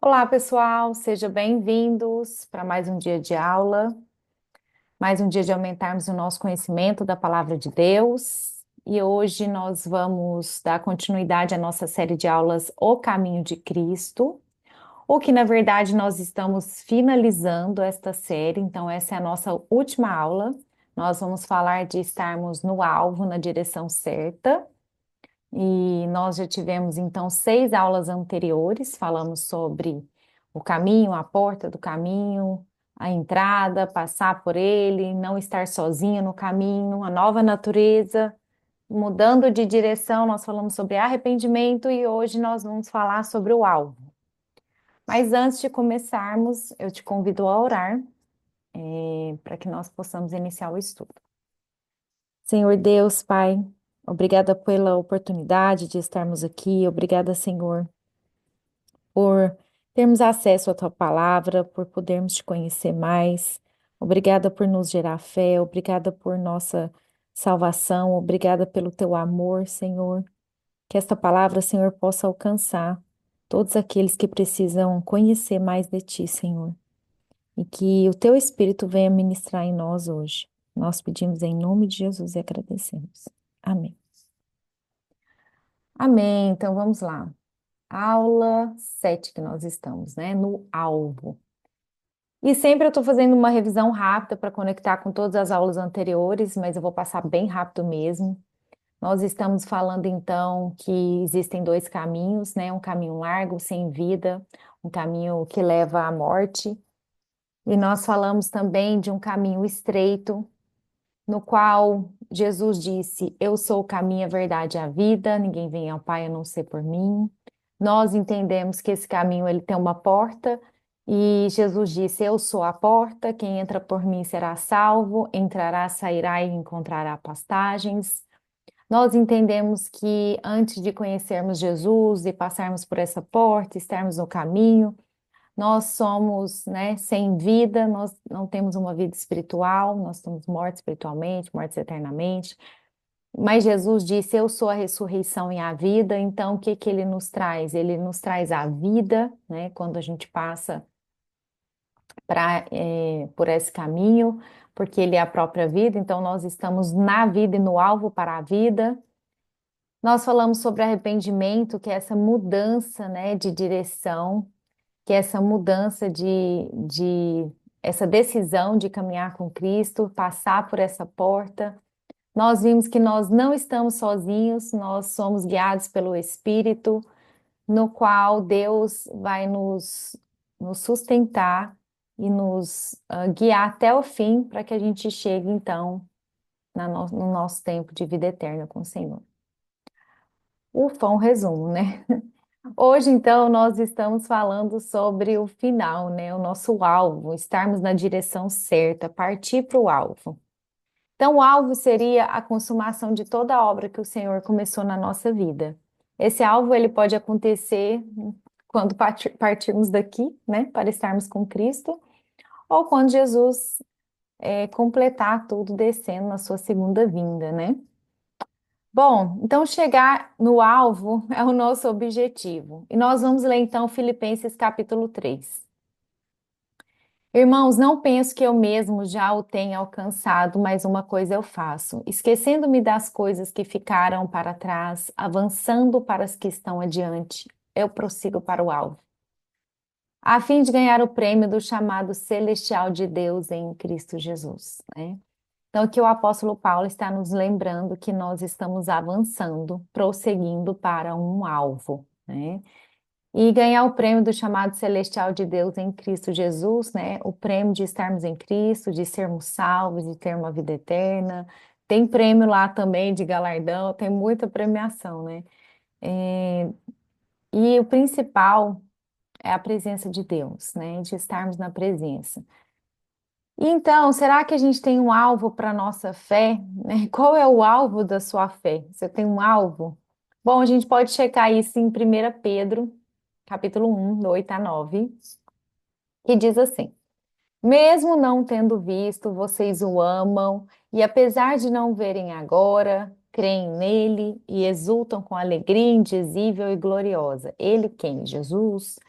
Olá, pessoal, sejam bem-vindos para mais um dia de aula, mais um dia de aumentarmos o nosso conhecimento da Palavra de Deus. E hoje nós vamos dar continuidade à nossa série de aulas O Caminho de Cristo, o que na verdade nós estamos finalizando esta série, então essa é a nossa última aula. Nós vamos falar de estarmos no alvo, na direção certa. E nós já tivemos então 6 aulas anteriores, falamos sobre o caminho, a porta do caminho, a entrada, passar por ele, não estar sozinho no caminho, a nova natureza, mudando de direção, nós falamos sobre arrependimento e hoje nós vamos falar sobre o alvo. Mas antes de começarmos, eu te convido a orar, para que nós possamos iniciar o estudo. Senhor Deus, Pai, obrigada pela oportunidade de estarmos aqui. Obrigada, Senhor, por termos acesso à Tua palavra, por podermos te conhecer mais. Obrigada por nos gerar fé. Obrigada por nossa salvação. Obrigada pelo Teu amor, Senhor. Que esta palavra, Senhor, possa alcançar todos aqueles que precisam conhecer mais de Ti, Senhor. E que o Teu Espírito venha ministrar em nós hoje. Nós pedimos em nome de Jesus e agradecemos. Amém. Amém. Então vamos lá. Aula 7 que nós estamos, né? No alvo. E sempre eu estou fazendo uma revisão rápida para conectar com todas as aulas anteriores, mas eu vou passar bem rápido mesmo. Nós estamos falando então que existem 2 caminhos, né? Um caminho largo, sem vida, um caminho que leva à morte. E nós falamos também de um caminho estreito, no qual Jesus disse: Eu sou o caminho, a verdade e a vida, ninguém vem ao Pai a não ser por mim. Nós entendemos que esse caminho ele tem uma porta e Jesus disse: Eu sou a porta, quem entra por mim será salvo, entrará, sairá e encontrará pastagens. Nós entendemos que antes de conhecermos Jesus e passarmos por essa porta, estarmos no caminho, nós somos, né, sem vida, nós não temos uma vida espiritual, nós estamos mortos espiritualmente, mortos eternamente. Mas Jesus disse: Eu sou a ressurreição e a vida. Então, o que que ele nos traz? Ele nos traz a vida, né? Quando a gente passa por esse caminho, porque ele é a própria vida. Então, nós estamos na vida e no alvo para a vida. Nós falamos sobre arrependimento, que é essa mudança, né, de direção, que é essa mudança essa decisão de caminhar com Cristo, passar por essa porta. Nós vimos que nós não estamos sozinhos, nós somos guiados pelo Espírito, no qual Deus vai nos sustentar e nos guiar até o fim, para que a gente chegue, então, no nosso tempo de vida eterna com o Senhor. Ufa, um resumo, né? Hoje, então, nós estamos falando sobre o final, né? O nosso alvo, estarmos na direção certa, partir para o alvo. Então, o alvo seria a consumação de toda a obra que o Senhor começou na nossa vida. Esse alvo, ele pode acontecer quando partirmos daqui, né, para estarmos com Cristo, ou quando Jesus completar tudo descendo na sua segunda vinda, né? Bom, então chegar no alvo é o nosso objetivo. E nós vamos ler então Filipenses capítulo 3. Irmãos, não penso que eu mesmo já o tenha alcançado, mas uma coisa eu faço, esquecendo-me das coisas que ficaram para trás, avançando para as que estão adiante, eu prossigo para o alvo, a fim de ganhar o prêmio do chamado celestial de Deus em Cristo Jesus, né? Então, aqui o apóstolo Paulo está nos lembrando que nós estamos avançando, prosseguindo para um alvo, né? E ganhar o prêmio do chamado celestial de Deus em Cristo Jesus, né? O prêmio de estarmos em Cristo, de sermos salvos, de ter uma vida eterna. Tem prêmio lá também de galardão, tem muita premiação, né? É, E o principal é a presença de Deus, né? De estarmos na presença. E então, será que a gente tem um alvo para a nossa fé, né? Qual é o alvo da sua fé? Você tem um alvo? Bom, a gente pode checar isso em 1 Pedro, capítulo 1, do 8 a 9, que diz assim: Mesmo não tendo visto, vocês o amam, e apesar de não verem agora, creem nele e exultam com alegria indizível e gloriosa. Ele quem? Jesus,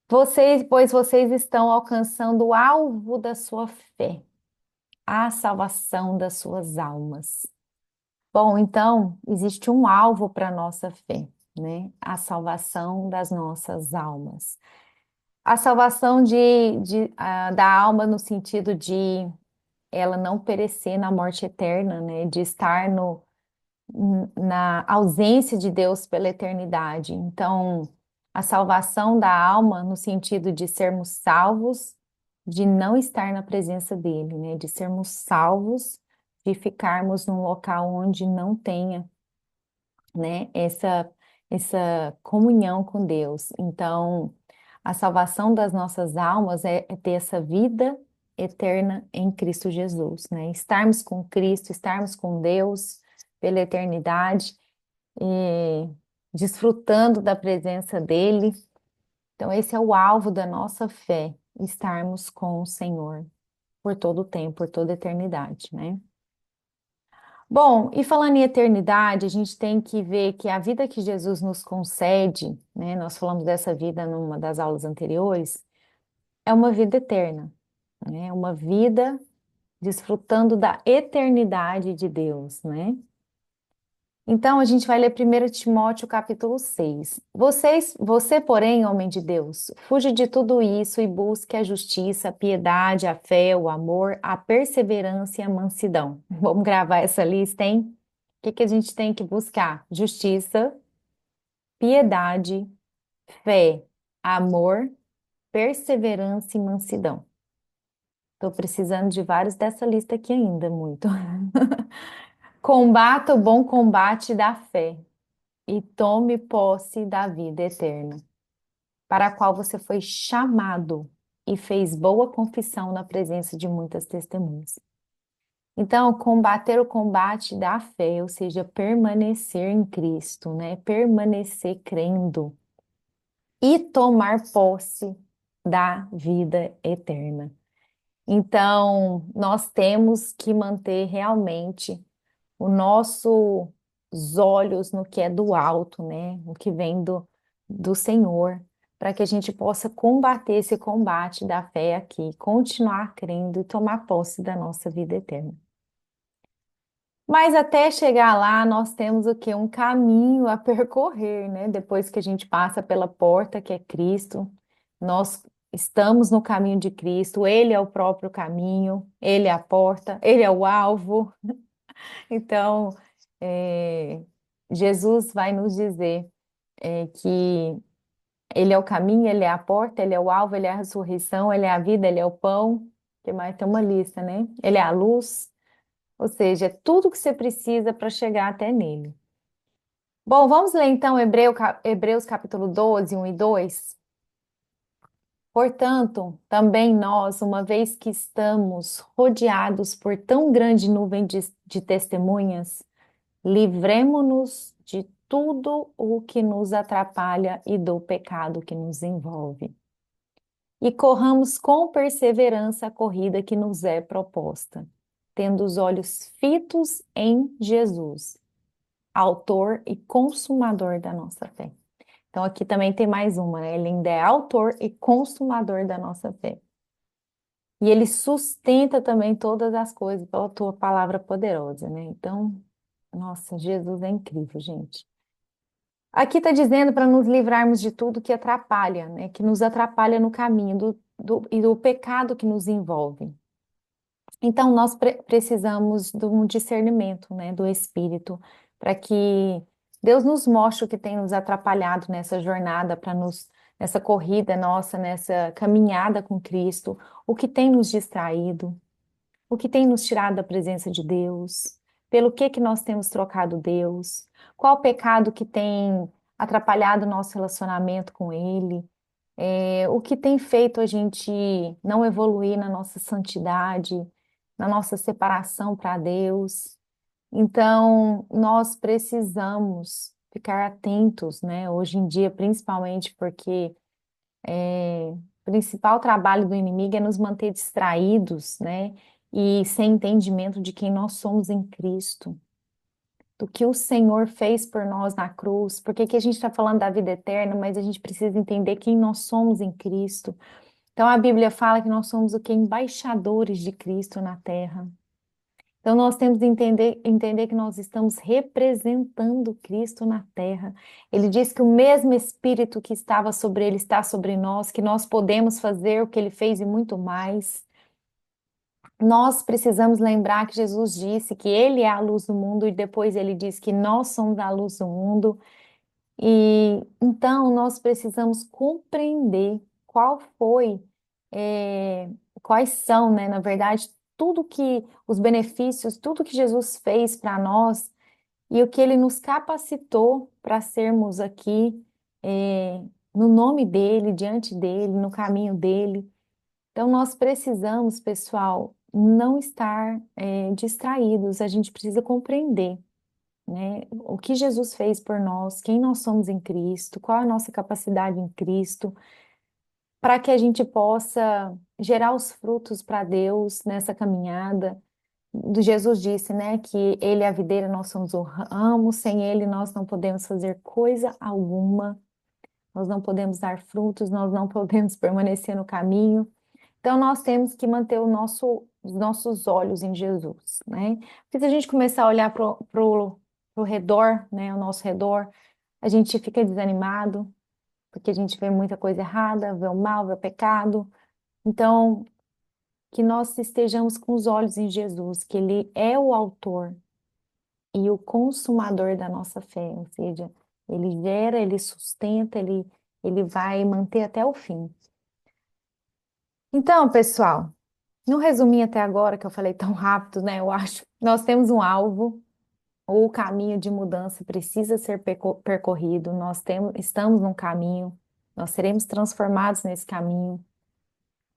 Pois vocês estão alcançando o alvo da sua fé, a salvação das suas almas. Bom, então, existe um alvo para a nossa fé, né? A salvação das nossas almas. A salvação da alma no sentido de ela não perecer na morte eterna, né? De estar na ausência de Deus pela eternidade. Então, a salvação da alma no sentido de sermos salvos, de não estar na presença dele, né? De sermos salvos, de ficarmos num local onde não tenha, né? Essa comunhão com Deus. Então, a salvação das nossas almas é ter essa vida eterna em Cristo Jesus, né? Estarmos com Cristo, estarmos com Deus pela eternidade e desfrutando da presença dele. Então, esse é o alvo da nossa fé, estarmos com o Senhor por todo o tempo, por toda a eternidade, né? Bom, e falando em eternidade, a gente tem que ver que a vida que Jesus nos concede, né? Nós falamos dessa vida numa das aulas anteriores, é uma vida eterna, né? Uma vida desfrutando da eternidade de Deus, né? Então, a gente vai ler 1 Timóteo capítulo 6. Você, porém, homem de Deus, fuge de tudo isso e busque a justiça, a piedade, a fé, o amor, a perseverança e a mansidão. Vamos gravar essa lista, hein? O que que a gente tem que buscar? Justiça, piedade, fé, amor, perseverança e mansidão. Estou precisando de vários dessa lista aqui ainda, muito. Combata o bom combate da fé e tome posse da vida eterna, para a qual você foi chamado e fez boa confissão na presença de muitas testemunhas. Então, combater o combate da fé, ou seja, permanecer em Cristo, né? Permanecer crendo e tomar posse da vida eterna. Então, nós temos que manter realmente os nossos olhos no que é do alto, né? O que vem do Senhor, para que a gente possa combater esse combate da fé aqui, continuar crendo e tomar posse da nossa vida eterna. Mas até chegar lá, nós temos o quê? Um caminho a percorrer, né? Depois que a gente passa pela porta que é Cristo, nós estamos no caminho de Cristo, Ele é o próprio caminho, Ele é a porta, Ele é o alvo. Então, é, Jesus vai nos dizer que Ele é o caminho, Ele é a porta, Ele é o alvo, Ele é a ressurreição, Ele é a vida, Ele é o pão. Que mais? Tem uma lista, né? Ele é a luz, ou seja, é tudo que você precisa para chegar até nele. Bom, vamos ler então Hebreus capítulo 12, 1 e 2. Portanto, também nós, uma vez que estamos rodeados por tão grande nuvem de testemunhas, livremo-nos de tudo o que nos atrapalha e do pecado que nos envolve. E corramos com perseverança a corrida que nos é proposta, tendo os olhos fitos em Jesus, autor e consumador da nossa fé. Então, aqui também tem mais uma, né? Ele ainda é autor e consumador da nossa fé. E ele sustenta também todas as coisas pela tua palavra poderosa, né? Então, nossa, Jesus é incrível, gente. Aqui está dizendo para nos livrarmos de tudo que atrapalha, né? Que nos atrapalha no caminho e do pecado que nos envolve. Então, nós precisamos de um discernimento, né, do Espírito, para que Deus nos mostre o que tem nos atrapalhado nessa jornada, nessa corrida nossa, nessa caminhada com Cristo, o que tem nos distraído, o que tem nos tirado da presença de Deus, pelo que nós temos trocado Deus, qual pecado que tem atrapalhado o nosso relacionamento com Ele, o que tem feito a gente não evoluir na nossa santidade, na nossa separação para Deus. Então, nós precisamos ficar atentos, né? Hoje em dia, principalmente porque o principal trabalho do inimigo é nos manter distraídos, né? E sem entendimento de quem nós somos em Cristo. do que o Senhor fez por nós na cruz. Porque que a gente está falando da vida eterna, mas a gente precisa entender quem nós somos em Cristo. Então a Bíblia fala que nós somos o que? Embaixadores de Cristo na terra. Então nós temos que entender que nós estamos representando Cristo na terra. Ele diz que o mesmo Espírito que estava sobre ele está sobre nós, que nós podemos fazer o que ele fez e muito mais. Nós precisamos lembrar que Jesus disse que ele é a luz do mundo e depois ele diz que nós somos a luz do mundo. E então nós precisamos compreender qual foi, eh, quais são, né, na verdade, tudo que os benefícios, tudo que Jesus fez para nós e o que ele nos capacitou para sermos aqui, no nome dele, diante dele, no caminho dele. Então nós precisamos, pessoal, não estar, distraídos, a gente precisa compreender, né? O que Jesus fez por nós, quem nós somos em Cristo, qual a nossa capacidade em Cristo, para que a gente possa gerar os frutos para Deus nessa caminhada. Jesus disse, né, que Ele é a videira, nós somos o ramo, sem Ele nós não podemos fazer coisa alguma, nós não podemos dar frutos, nós não podemos permanecer no caminho. Então, nós temos que manter os nossos olhos em Jesus, né? Porque se a gente começar a olhar pro redor, né, ao nosso redor, a gente fica desanimado, porque a gente vê muita coisa errada, vê o mal, vê o pecado. Então, que nós estejamos com os olhos em Jesus, que Ele é o autor e o consumador da nossa fé, ou seja, Ele gera, Ele sustenta, Ele vai manter até o fim. Então, pessoal, no resuminho até agora, que eu falei tão rápido, né? Eu acho, nós temos um alvo, ou o caminho de mudança precisa ser percorrido, estamos num caminho, nós seremos transformados nesse caminho,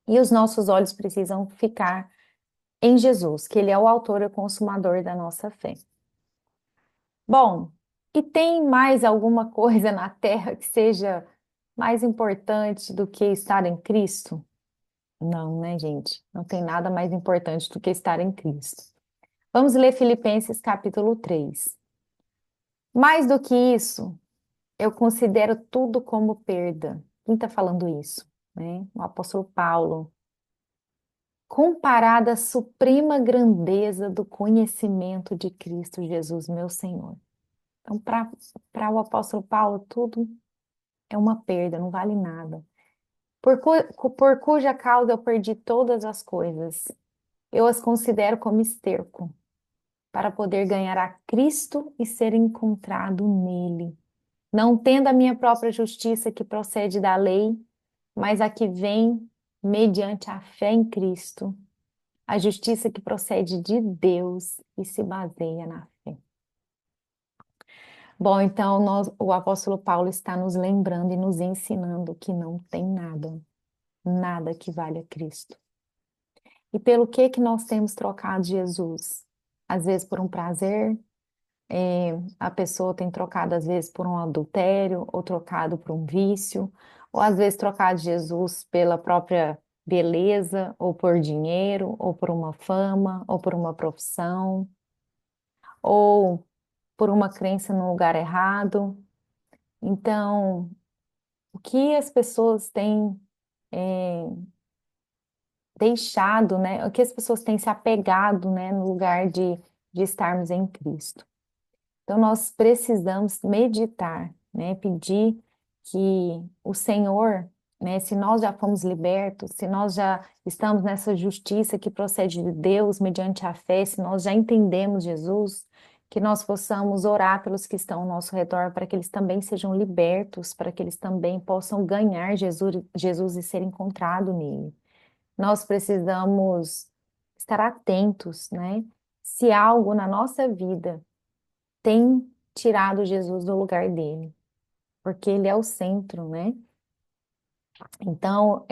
e os nossos olhos precisam ficar em Jesus, que Ele é o autor e o consumador da nossa fé. Bom, e tem mais alguma coisa na Terra que seja mais importante do que estar em Cristo? Não, né, gente? Não tem nada mais importante do que estar em Cristo. Vamos ler Filipenses capítulo 3. Mais do que isso, eu considero tudo como perda. Quem está falando isso? Né? O apóstolo Paulo. Comparada à suprema grandeza do conhecimento de Cristo Jesus, meu Senhor. Então, para o apóstolo Paulo, tudo é uma perda, não vale nada. Por cuja causa eu perdi todas as coisas. Eu as considero como esterco, para poder ganhar a Cristo e ser encontrado nele, não tendo a minha própria justiça que procede da lei, mas a que vem mediante a fé em Cristo, a justiça que procede de Deus e se baseia na fé. Bom, então o apóstolo Paulo está nos lembrando e nos ensinando que não tem nada, nada que valha Cristo. E pelo que nós temos trocado Jesus? Às vezes por um prazer, a pessoa tem trocado às vezes por um adultério, ou trocado por um vício, ou às vezes trocado Jesus pela própria beleza, ou por dinheiro, ou por uma fama, ou por uma profissão, ou por uma crença no lugar errado. Então, o que as pessoas têm deixado, né? O que as pessoas têm se apegado, né, no lugar de estarmos em Cristo. Então, nós precisamos meditar, né? Pedir que o Senhor, né? Se nós já fomos libertos, se nós já estamos nessa justiça que procede de Deus mediante a fé, se nós já entendemos Jesus, que nós possamos orar pelos que estão ao nosso redor, para que eles também sejam libertos, para que eles também possam ganhar Jesus e ser encontrado nele. Nós precisamos estar atentos, né? Se algo na nossa vida tem tirado Jesus do lugar dele, porque ele é o centro, né? Então,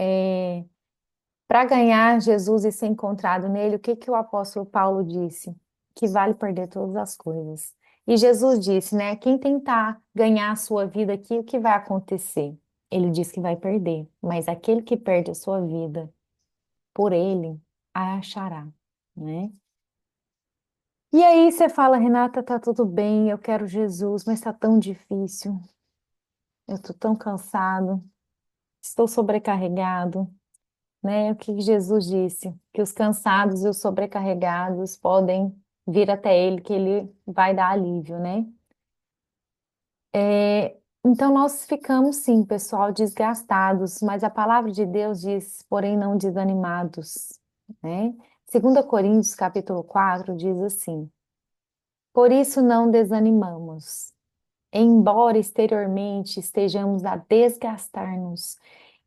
para ganhar Jesus e ser encontrado nele, o que que o apóstolo Paulo disse? Que vale perder todas as coisas. E Jesus disse, né? Quem tentar ganhar a sua vida aqui, o que vai acontecer? Ele diz que vai perder, mas aquele que perde a sua vida por ele, a achará, né? E aí você fala, Renata, tá tudo bem, eu quero Jesus, mas tá tão difícil. Eu tô tão cansado, estou sobrecarregado, né? O que Jesus disse? Que os cansados e os sobrecarregados podem vir até Ele, que Ele vai dar alívio, né? Então nós ficamos, sim, pessoal, desgastados, mas a palavra de Deus diz, porém não desanimados, né? 2 Coríntios, capítulo 4, diz assim: Por isso não desanimamos, embora exteriormente estejamos a desgastar-nos.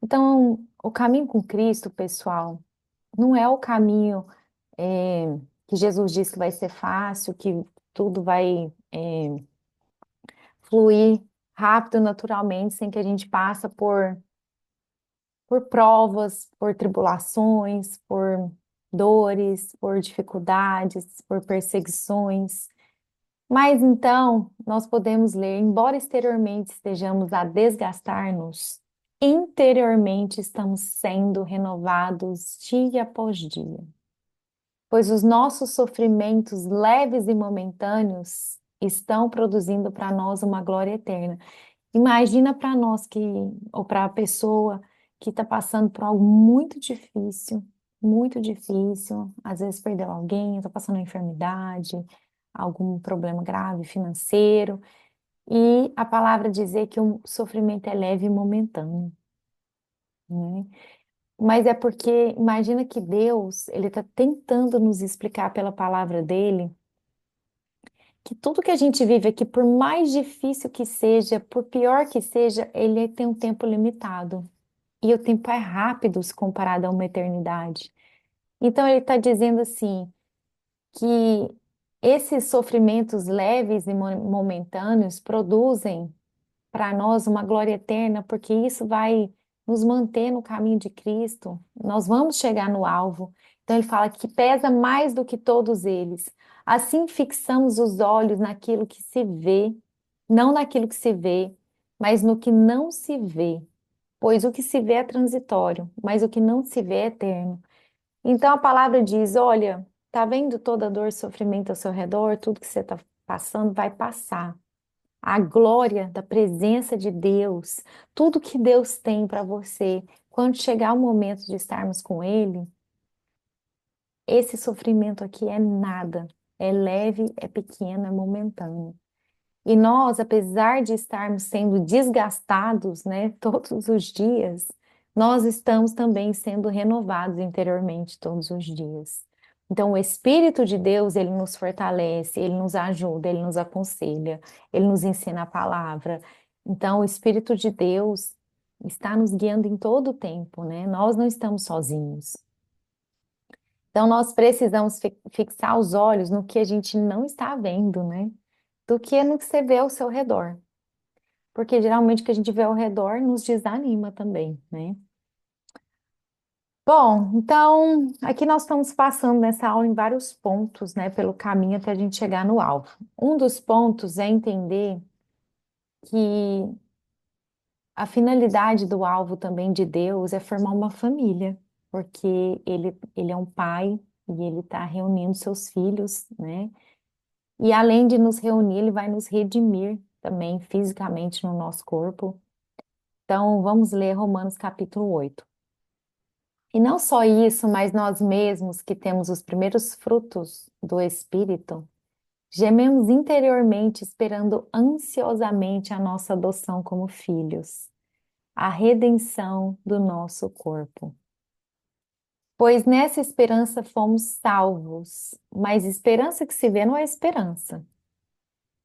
Então, o caminho com Cristo, pessoal, não é o caminho que Jesus disse que vai ser fácil, que tudo vai fluir rápido, naturalmente, sem que a gente passe por provas, por tribulações, por dores, por dificuldades, por perseguições. Mas então, nós podemos ler, embora exteriormente estejamos a desgastar-nos, interiormente estamos sendo renovados dia após dia. Pois os nossos sofrimentos leves e momentâneos estão produzindo para nós uma glória eterna. Imagina para nós que, ou para a pessoa que está passando por algo muito difícil, às vezes perdeu alguém, está passando uma enfermidade, algum problema grave financeiro, e a palavra dizer que o sofrimento é leve e momentâneo, né? Mas é porque imagina que Deus, ele está tentando nos explicar pela palavra dele que tudo que a gente vive aqui, por mais difícil que seja, por pior que seja, ele tem um tempo limitado. E o tempo é rápido se comparado a uma eternidade. Então ele está dizendo assim que esses sofrimentos leves e momentâneos produzem para nós uma glória eterna, porque isso vai nos manter no caminho de Cristo. Nós vamos chegar no alvo. Então ele fala que pesa mais do que todos eles. Assim fixamos os olhos naquilo que se vê, não naquilo que se vê, mas no que não se vê. Pois o que se vê é transitório, mas o que não se vê é eterno. Então a palavra diz: olha, tá vendo toda a dor e sofrimento ao seu redor? Tudo que você está passando vai passar. A glória da presença de Deus, tudo que Deus tem para você, quando chegar o momento de estarmos com Ele, esse sofrimento aqui é nada, é leve, é pequeno, é momentâneo. E nós, apesar de estarmos sendo desgastados, né, todos os dias, nós estamos também sendo renovados interiormente todos os dias. Então, o Espírito de Deus, ele nos fortalece, ele nos ajuda, ele nos aconselha, ele nos ensina a palavra. Então, o Espírito de Deus está nos guiando em todo o tempo, né? Nós não estamos sozinhos. Então, nós precisamos fixar os olhos no que a gente não está vendo, né? Do que no que você vê ao seu redor. Porque geralmente o que a gente vê ao redor nos desanima também, né? Bom, então aqui nós estamos passando nessa aula em vários pontos, né, pelo caminho até a gente chegar no alvo. Um dos pontos é entender que a finalidade do alvo também de Deus é formar uma família, porque ele é um pai e ele está reunindo seus filhos, né? E além de nos reunir, ele vai nos redimir também fisicamente no nosso corpo. Então, vamos ler Romanos capítulo 8. E não só isso, mas nós mesmos que temos os primeiros frutos do Espírito, gememos interiormente esperando ansiosamente a nossa adoção como filhos, a redenção do nosso corpo. Pois nessa esperança fomos salvos, mas esperança que se vê não é esperança.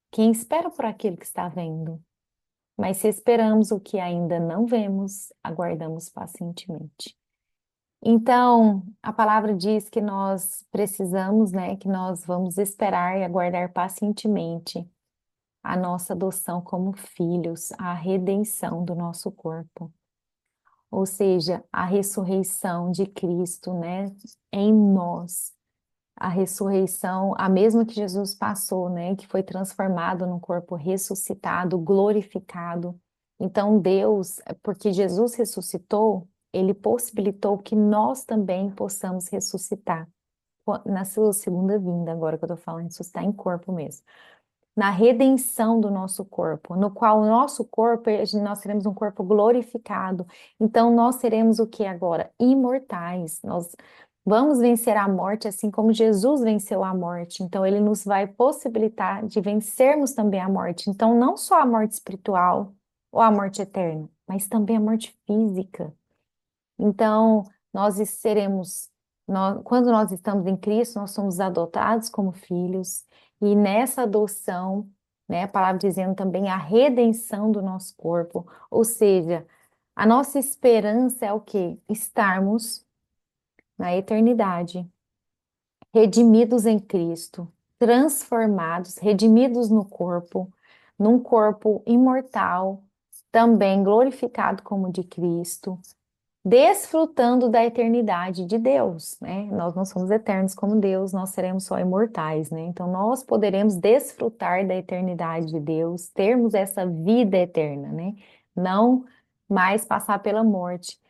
Quem espera por aquilo que está vendo? Mas se esperamos o que ainda não vemos, aguardamos pacientemente. Então, a palavra diz que nós precisamos, né, que nós vamos esperar e aguardar pacientemente a nossa adoção como filhos, a redenção do nosso corpo. Ou seja, a ressurreição de Cristo, né, em nós. A ressurreição, a mesma que Jesus passou, né, que foi transformado num corpo ressuscitado, glorificado. Então, Deus, porque Jesus ressuscitou, ele possibilitou que nós também possamos ressuscitar. na sua segunda vinda, agora que eu tô falando, isso está em corpo mesmo. Na redenção do nosso corpo, no qual o nosso corpo, nós teremos um corpo glorificado. Então, nós seremos o que agora? Imortais. Nós vamos vencer a morte, assim como Jesus venceu a morte. Então, ele nos vai possibilitar de vencermos também a morte. Então, não só a morte espiritual ou a morte eterna, mas também a morte física. Então, nós seremos, quando nós estamos em Cristo, nós somos adotados como filhos, e nessa adoção, né, a palavra dizendo também a redenção do nosso corpo, ou seja, a nossa esperança é o quê? Estarmos na eternidade, redimidos em Cristo, transformados, redimidos no corpo, num corpo imortal, também glorificado como o de Cristo, desfrutando da eternidade de Deus, né? Nós não somos eternos como Deus, nós seremos só imortais, né? Então nós poderemos desfrutar da eternidade de Deus, termos essa vida eterna, né? Não mais passar pela morte.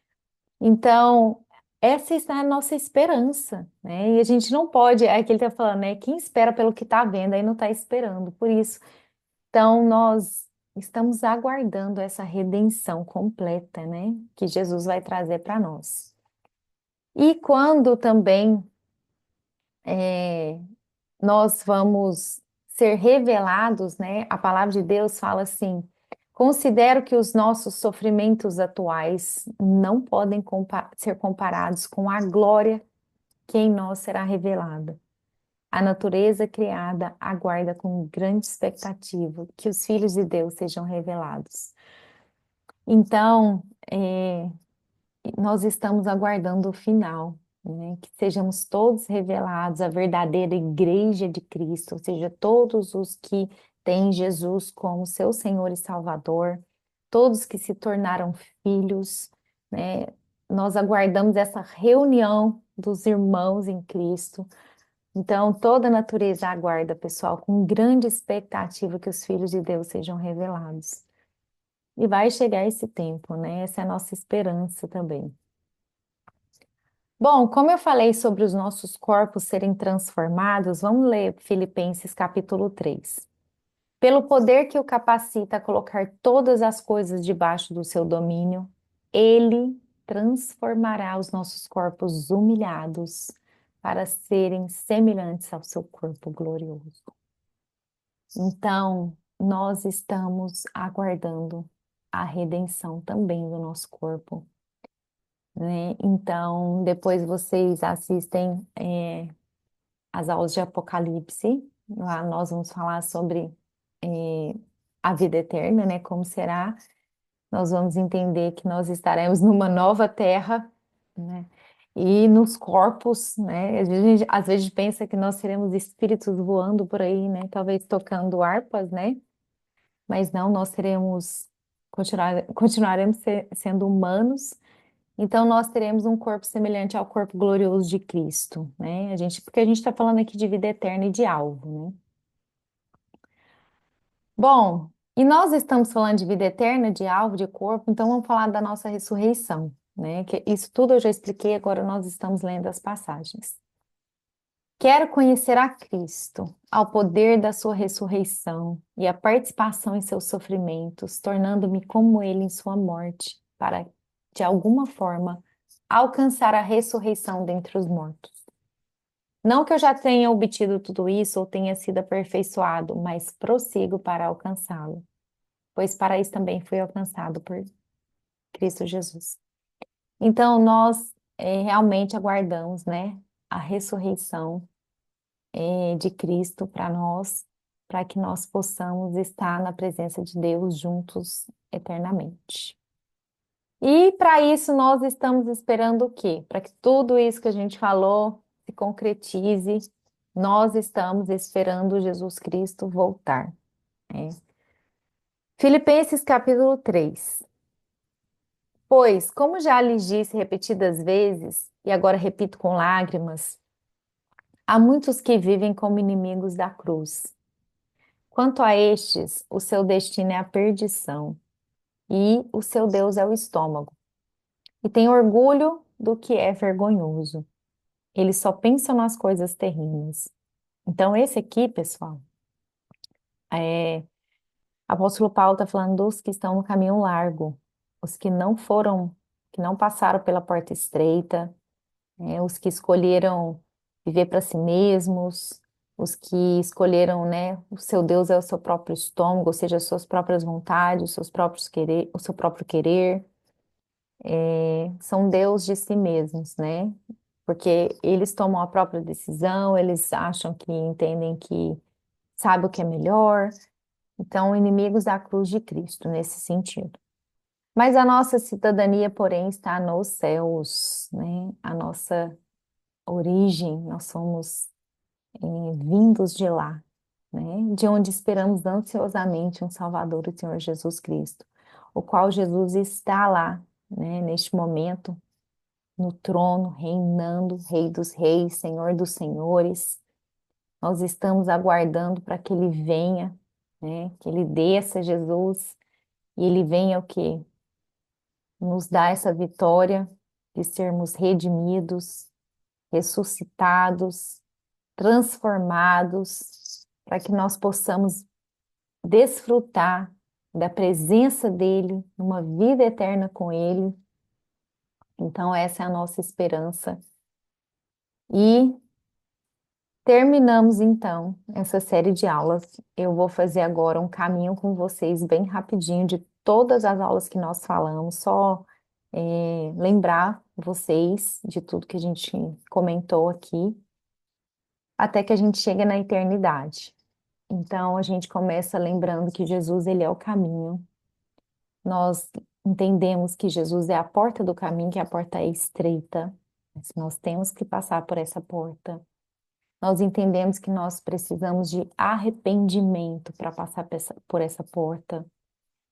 Então, essa é a nossa esperança, né? E a gente não pode, é que ele está falando, né? Quem espera pelo que está vendo, aí não está esperando. Por isso, então, nós estamos aguardando essa redenção completa, né? Que Jesus vai trazer para nós. E quando também nós vamos ser revelados, né? A palavra de Deus fala assim: considero que os nossos sofrimentos atuais não podem ser comparados com a glória que em nós será revelada. A natureza criada aguarda com grande expectativa que os filhos de Deus sejam revelados. Então, nós estamos aguardando o final, né? Que sejamos todos revelados, a verdadeira igreja de Cristo, ou seja, todos os que têm Jesus como seu Senhor e Salvador, todos que se tornaram filhos, né? Nós aguardamos essa reunião dos irmãos em Cristo. Então, toda a natureza aguarda, pessoal, com grande expectativa que os filhos de Deus sejam revelados. E vai chegar esse tempo, né? Essa é a nossa esperança também. Bom, como eu falei sobre os nossos corpos serem transformados, vamos ler Filipenses capítulo 3. Pelo poder que o capacita a colocar todas as coisas debaixo do seu domínio, ele transformará os nossos corpos humilhados para serem semelhantes ao seu corpo glorioso. Então, nós estamos aguardando a redenção também do nosso corpo, né? Então, depois vocês assistem as aulas de Apocalipse. Lá nós vamos falar sobre a vida eterna, né? Como será? Nós vamos entender que nós estaremos numa nova terra, né? E nos corpos, né? Às vezes a gente pensa que nós seremos espíritos voando por aí, né? Talvez tocando harpas, né? Mas não, nós seremos, continuaremos sendo humanos. Então, nós teremos um corpo semelhante ao corpo glorioso de Cristo, né? Porque a gente está falando aqui de vida eterna e de alvo, né? Bom, e nós estamos falando de vida eterna, de alvo, de corpo, então vamos falar da nossa ressurreição, né? Que isso tudo eu já expliquei, agora nós estamos lendo as passagens. Quero conhecer a Cristo, ao poder da sua ressurreição e a participação em seus sofrimentos, tornando-me como ele em sua morte, para, de alguma forma, alcançar a ressurreição dentre os mortos. Não que eu já tenha obtido tudo isso ou tenha sido aperfeiçoado, mas prossigo para alcançá-lo, pois para isso também fui alcançado por Cristo Jesus. Então, nós realmente aguardamos, né, a ressurreição de Cristo para nós, para que nós possamos estar na presença de Deus juntos eternamente. E para isso nós estamos esperando o quê? Para que tudo isso que a gente falou se concretize, nós estamos esperando Jesus Cristo voltar, né? Filipenses capítulo 3. Pois, como já lhes disse repetidas vezes, e agora repito com lágrimas, há muitos que vivem como inimigos da cruz. Quanto a estes, o seu destino é a perdição, e o seu Deus é o estômago, e tem orgulho do que é vergonhoso. eles só pensam nas coisas terrenas. Então, esse aqui, pessoal, é, apóstolo Paulo está falando dos que estão no caminho largo, os que não foram, que não passaram pela porta estreita, os que escolheram viver para si mesmos, os que escolheram, né, o seu Deus é o seu próprio estômago, ou seja, as suas próprias vontades, os seus próprios querer, o seu próprio querer, são Deus de si mesmos, né? Porque eles tomam a própria decisão, eles acham que entendem que sabe o que é melhor, então inimigos da cruz de Cristo nesse sentido. Mas a nossa cidadania, porém, está nos céus, né? A nossa origem, nós somos vindos de lá, né? De onde esperamos ansiosamente um Salvador, o Senhor Jesus Cristo, o qual Jesus está lá, né? Neste momento, no trono, reinando, Rei dos Reis, Senhor dos Senhores. Nós estamos aguardando para que Ele venha, né? Que Ele desça, Jesus, e Ele venha o quê? Nos dá essa vitória de sermos redimidos, ressuscitados, transformados, para que nós possamos desfrutar da presença dEle, numa vida eterna com Ele. Então, essa é a nossa esperança. E terminamos então essa série de aulas. Eu vou fazer agora um caminho com vocês bem rapidinho de todas as aulas que nós falamos, só lembrar vocês de tudo que a gente comentou aqui, até que a gente chegue na eternidade. Então, a gente começa lembrando que Jesus, ele é o caminho. Nós entendemos que Jesus é a porta do caminho, que a porta é estreita, mas nós temos que passar por essa porta. Nós entendemos que nós precisamos de arrependimento para passar por essa porta.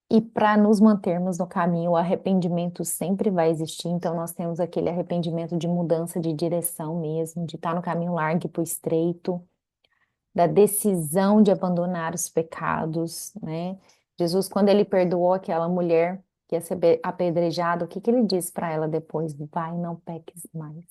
E para nos mantermos no caminho, o arrependimento sempre vai existir. Então, nós temos aquele arrependimento de mudança de direção mesmo, de estar no caminho largo e para o estreito, da decisão de abandonar os pecados, né? Jesus, quando ele perdoou aquela mulher que ia ser apedrejada, o que que ele disse para ela depois? Vai, não peques mais.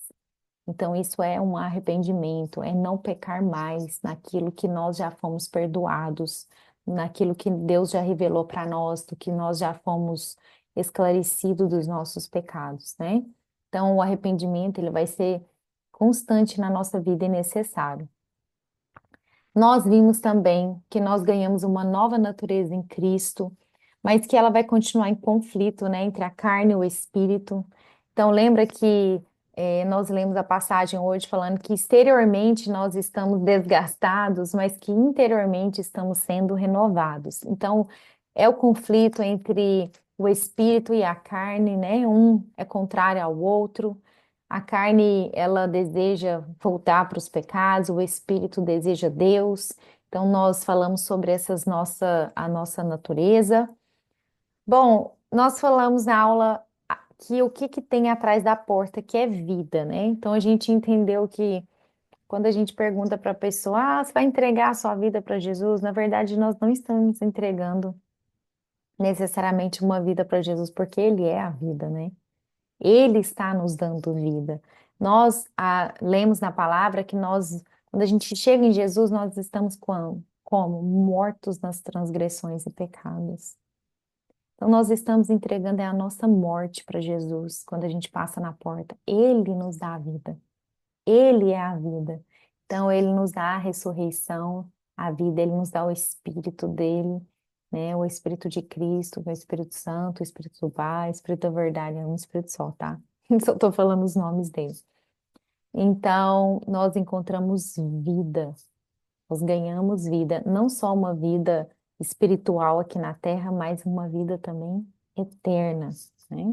Então, isso é um arrependimento, é não pecar mais naquilo que nós já fomos perdoados, naquilo que Deus já revelou para nós, do que nós já fomos esclarecidos dos nossos pecados, né? Então, o arrependimento, ele vai ser constante na nossa vida e necessário. Nós vimos também que nós ganhamos uma nova natureza em Cristo, mas que ela vai continuar em conflito, né, entre a carne e o espírito. Então, lembra que nós lemos a passagem hoje falando que exteriormente nós estamos desgastados, mas que interiormente estamos sendo renovados. Então, é o conflito entre o espírito e a carne, né? Um é contrário ao outro. A carne, ela deseja voltar para os pecados, o espírito deseja Deus. Então, nós falamos sobre a nossa natureza. Bom, nós falamos na aula que o que que tem atrás da porta, que é vida, né? Então, a gente entendeu que quando a gente pergunta para a pessoa, você vai entregar a sua vida para Jesus? Na verdade, nós não estamos entregando necessariamente uma vida para Jesus, porque Ele é a vida, né? Ele está nos dando vida. Nós lemos na palavra que nós, quando a gente chega em Jesus, nós estamos como? Mortos nas transgressões e pecados. Então, nós estamos entregando a nossa morte para Jesus quando a gente passa na porta. Ele nos dá a vida. Ele é a vida. Então, ele nos dá a ressurreição, a vida, ele nos dá o Espírito dele, né? O Espírito de Cristo, o Espírito Santo, o Espírito do Pai, o Espírito da verdade, é um Espírito só, tá? Só estou falando os nomes dele. Então, nós encontramos vida, nós ganhamos vida, não só uma vida espiritual aqui na Terra, mas uma vida também eterna, né?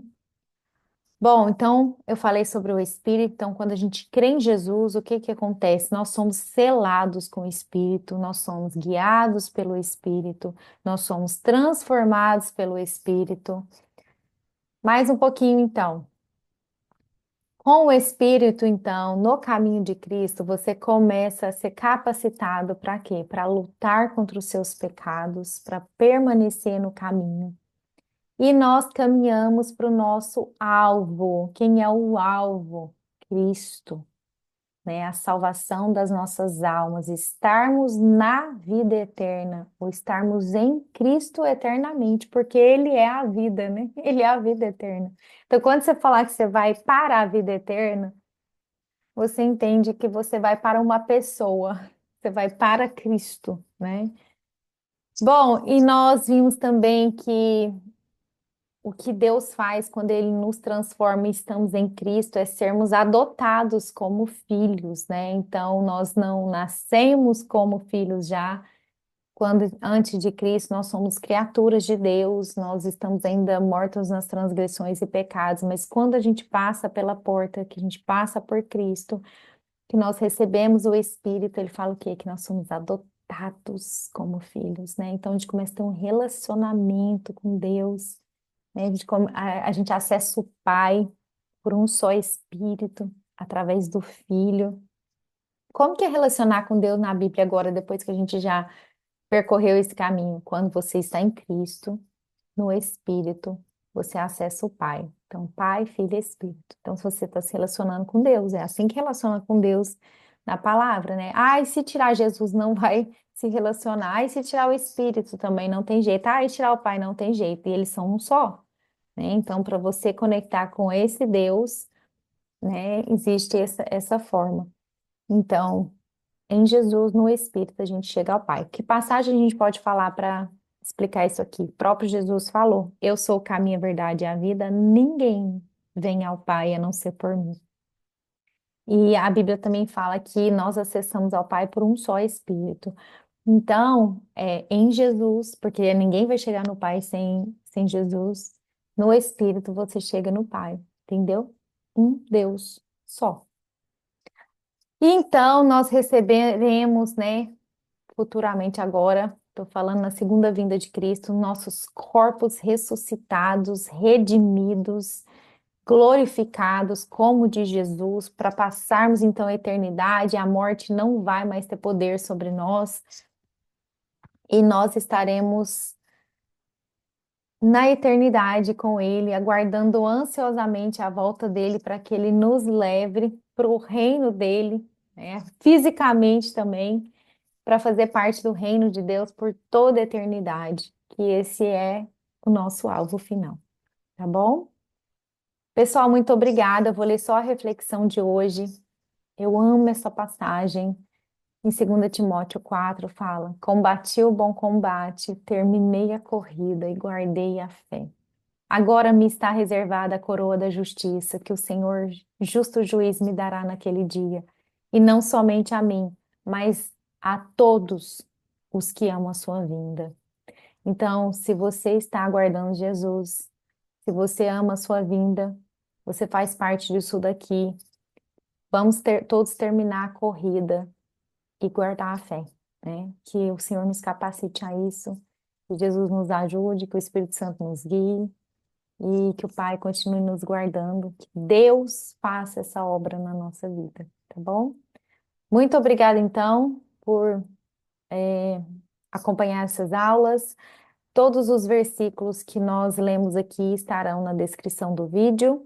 Bom, então eu falei sobre o Espírito. Então, quando a gente crê em Jesus, o que que acontece? Nós somos selados com o Espírito, nós somos guiados pelo Espírito, nós somos transformados pelo Espírito. Mais um pouquinho, então. Com o Espírito, então, no caminho de Cristo, você começa a ser capacitado para quê? Para lutar contra os seus pecados, para permanecer no caminho. E nós caminhamos para o nosso alvo. Quem é o alvo? Cristo. né? A salvação das nossas almas, estarmos na vida eterna, ou estarmos em Cristo eternamente, porque Ele é a vida, né? Ele é a vida eterna. Então, quando você falar que você vai para a vida eterna, você entende que você vai para uma pessoa, você vai para Cristo, né? Bom, e nós vimos também que o que Deus faz quando Ele nos transforma e estamos em Cristo é sermos adotados como filhos, né? Então, nós não nascemos como filhos já. Quando antes de Cristo nós somos criaturas de Deus, nós estamos ainda mortos nas transgressões e pecados, mas quando a gente passa pela porta, que a gente passa por Cristo, que nós recebemos o Espírito, ele fala o quê? Que nós somos adotados como filhos, né? Então a gente começa a ter um relacionamento com Deus, né? A gente acessa o Pai por um só Espírito, através do Filho. Como que é relacionar com Deus na Bíblia agora, depois que a gente já percorreu esse caminho? Quando você está em Cristo, no Espírito, você acessa o Pai. Então, Pai, Filho e Espírito. Então, se você está se relacionando com Deus, é assim que relaciona com Deus na palavra, né? Ah, e se tirar Jesus, não vai se relacionar. Ah, e se tirar o Espírito também não tem jeito. Ah, e tirar o Pai não tem jeito. E eles são um só, né? Então, para você conectar com esse Deus, né, existe essa forma. Então, em Jesus, no Espírito, a gente chega ao Pai. Que passagem a gente pode falar para explicar isso aqui? O próprio Jesus falou: Eu sou o caminho, a verdade e a vida, ninguém vem ao Pai a não ser por mim. E a Bíblia também fala que nós acessamos ao Pai por um só Espírito. Então, em Jesus, porque ninguém vai chegar no Pai sem Jesus, no Espírito você chega no Pai, entendeu? Um Deus só. E então nós receberemos, né, futuramente agora, estou falando na segunda vinda de Cristo, nossos corpos ressuscitados, redimidos, glorificados como de Jesus, para passarmos então a eternidade, a morte não vai mais ter poder sobre nós e nós estaremos na eternidade com Ele, aguardando ansiosamente a volta dele para que Ele nos leve para o reino dele, né, fisicamente também para fazer parte do reino de Deus por toda a eternidade, que esse é o nosso alvo final, tá bom? Pessoal, muito obrigada. Eu vou ler só a reflexão de hoje. Eu amo essa passagem. Em 2 Timóteo 4 fala: Combati o bom combate, terminei a corrida e guardei a fé. Agora me está reservada a coroa da justiça, que o Senhor, justo juiz, me dará naquele dia. E não somente a mim, mas a todos os que amam a sua vinda. Então, se você está aguardando Jesus, se você ama a sua vinda, você faz parte disso daqui. Vamos todos terminar a corrida e guardar a fé, né? Que o Senhor nos capacite a isso, que Jesus nos ajude, que o Espírito Santo nos guie e que o Pai continue nos guardando, que Deus faça essa obra na nossa vida, tá bom? Muito obrigada, então, por acompanhar essas aulas. Todos os versículos que nós lemos aqui estarão na descrição do vídeo.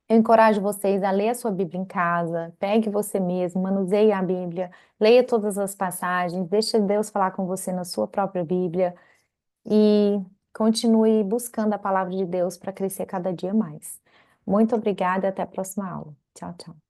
Eu encorajo vocês a ler a sua Bíblia em casa, pegue você mesmo, manuseie a Bíblia, leia todas as passagens, deixe Deus falar com você na sua própria Bíblia e continue buscando a palavra de Deus para crescer cada dia mais. Muito obrigada e até a próxima aula. Tchau, tchau.